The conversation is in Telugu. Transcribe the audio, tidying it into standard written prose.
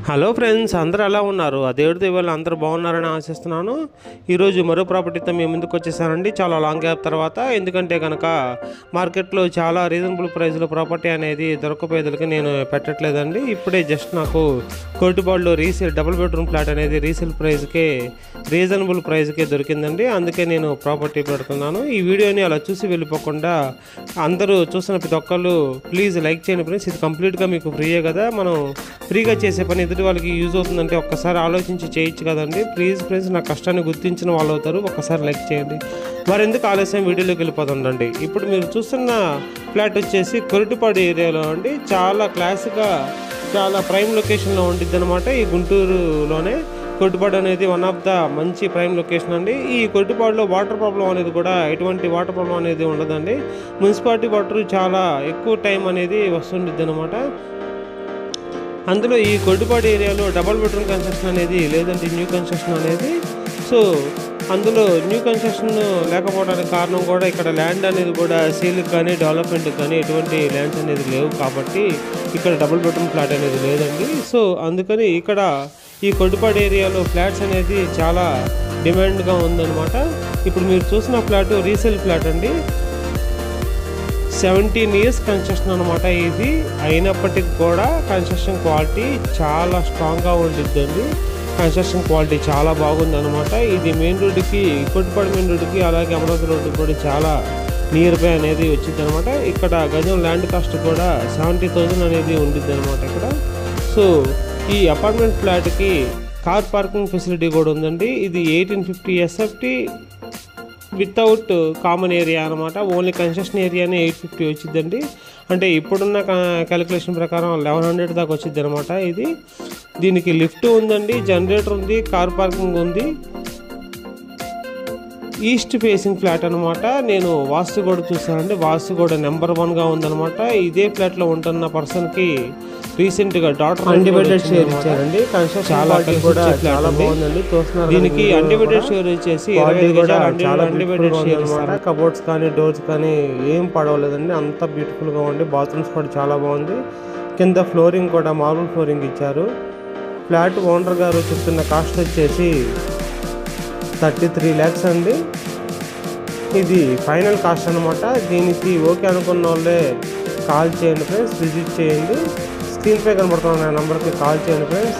హలో ఫ్రెండ్స్, అందరూ ఎలా ఉన్నారు? ఆ దేవుడి దయవల్ల అందరూ బాగున్నారని ఆశిస్తున్నాను. ఈరోజు మరో ప్రాపర్టీతో మేము ముందుకు వచ్చేసానండి, చాలా లాంగ్ గ్యాప్ తర్వాత. ఎందుకంటే కనుక మార్కెట్లో చాలా రీజనబుల్ ప్రైస్లో ప్రాపర్టీ అనేది దొరకపోయేదలకి నేను పెట్టట్లేదండి. ఇప్పుడే జస్ట్ నాకు కోటిపాడులో డబుల్ బెడ్రూమ్ ఫ్లాట్ అనేది రీజనబుల్ ప్రైస్కే దొరికిందండి. అందుకే నేను ప్రాపర్టీ పెడుతున్నాను. ఈ వీడియోని అలా చూసి వెళ్ళిపోకుండా అందరూ చూస్తున్న ప్రతి ఒక్కళ్ళు ప్లీజ్ లైక్ చేయండి ఫ్రెండ్స్. ఇది కంప్లీట్గా మీకు ఫ్రీయే కదా. మనం ఫ్రీగా చేసే పని ఎదుటి వాళ్ళకి యూజ్ అవుతుందంటే ఒక్కసారి ఆలోచించి చేయొచ్చు కదండి. ప్లీజ్ ఫ్రెండ్స్, నా కష్టాన్ని గుర్తించిన వాళ్ళు అవుతారు. ఒక్కసారి లైక్ చేయండి. మరెందుకు ఆలస్యం, వీడియోలోకి వెళ్ళిపోతుందండి. ఇప్పుడు మీరు చూస్తున్న ఫ్లాట్ వచ్చేసి కొరటిపాడు ఏరియాలో అండి. చాలా క్లాస్గా, చాలా ప్రైమ్ లొకేషన్లో ఉండిద్ది అనమాట. ఈ గుంటూరులోనే కొరటిపాడు అనేది వన్ ఆఫ్ ద మంచి ప్రైమ్ లొకేషన్ అండి. ఈ కొరటిపాడులో వాటర్ ప్రాబ్లం అనేది కూడా ఎటువంటి వాటర్ ప్రాబ్లం అనేది ఉండదండి. మున్సిపాలిటీ వాటర్ చాలా ఎక్కువ టైం అనేది వస్తుండిద్ది అనమాట. అందులో ఈ కొరటిపాడు ఏరియాలో డబుల్ బెడ్రూమ్ కన్స్ట్రక్షన్ అనేది లేదంటే న్యూ కన్స్ట్రక్షన్ అనేది. సో అందులో న్యూ కన్స్ట్రక్షన్ లేకపోవడానికి కారణం కూడా ఇక్కడ ల్యాండ్ అనేది కూడా సేల్కి కానీ డెవలప్మెంట్కి కానీ ఎటువంటి ల్యాండ్స్ అనేది లేవు కాబట్టి ఇక్కడ డబుల్ బెడ్రూమ్ ఫ్లాట్ అనేది లేదండి. సో అందుకని ఇక్కడ ఈ కొరటిపాడు ఏరియాలో ఫ్లాట్స్ అనేది చాలా డిమాండ్గా ఉందన్నమాట. ఇప్పుడు మీరు చూసిన ఫ్లాట్ రీసేల్ ఫ్లాట్ అండి. 17 years కన్స్ట్రక్షన్ అనమాట. ఇది అయినప్పటికీ కూడా కన్స్ట్రక్షన్ క్వాలిటీ చాలా స్ట్రాంగ్గా ఉండిద్దండి. కన్స్ట్రక్షన్ క్వాలిటీ చాలా బాగుంది అనమాట. ఇది మెయిన్ రోడ్డుకి, కొట్టిపాడు మెయిన్ రోడ్డుకి, అలాగే అమరావతి రోడ్డుకి కూడా చాలా నియర్ బై అనేది వచ్చింది అనమాట. ఇక్కడ గజం ల్యాండ్ కాస్ట్ కూడా 70,000 అనేది ఉండిద్ది అనమాట ఇక్కడ. సో ఈ అపార్ట్మెంట్ ఫ్లాట్కి కార్ పార్కింగ్ ఫెసిలిటీ కూడా ఉందండి. ఇది 1850 SFT వితౌట్ కామన్ ఏరియా అనమాట. ఓన్లీ కన్స్ట్రక్షన్ ఏరియానే 850 వచ్చిందండి. అంటే ఇప్పుడున్న క్యాలిక్యులేషన్ ప్రకారం 1100 దాకా వచ్చింది అనమాట. దీనికి లిఫ్ట్ ఉందండి, జనరేటర్ ఉంది, కార్ పార్కింగ్ ఉంది. ఈస్ట్ ఫేసింగ్ ఫ్లాట్ అనమాట. నేను వాస్తు కూడా చూసానండి. వాస్తు కూడా నెంబర్ 1గా ఉందనమాట. ఇదే ఫ్లాట్లో ఉంటున్న పర్సన్కి రీసెంట్గా డాటర్ అన్డివైడెడ్ షేర్ ఇచ్చారండి. కన్స్ట్రక్షన్ చాలా బాగుందండి. దీనికి అన్డివైడెడ్ షేర్ వచ్చేసి 20 గజాలు చాలా అన్డివైడెడ్ షేర్ అనమాట. కబోర్డ్స్ కానీ డోర్స్ కానీ ఏం పడవలేదండి. అంత బ్యూటిఫుల్గా ఉంది. బాత్రూమ్స్ కూడా చాలా బాగుంది. కింద ఫ్లోరింగ్ కూడా మార్బుల్ ఫ్లోరింగ్ ఇచ్చారు. ఫ్లాట్ ఓనర్ గారు చెప్తున్న కాస్ట్ వచ్చేసి 33 lakhs అండి. ఇది ఫైనల్ కాస్ట్ అనమాట. దీనికి ఓకే అనుకున్న వాళ్ళే కాల్ చేయండి ఫ్రెండ్స్, విజిట్ చేయండి. స్క్రీన్ పై కనబడుతున్న నెంబర్కి కాల్ చేయండి ఫ్రెండ్స్.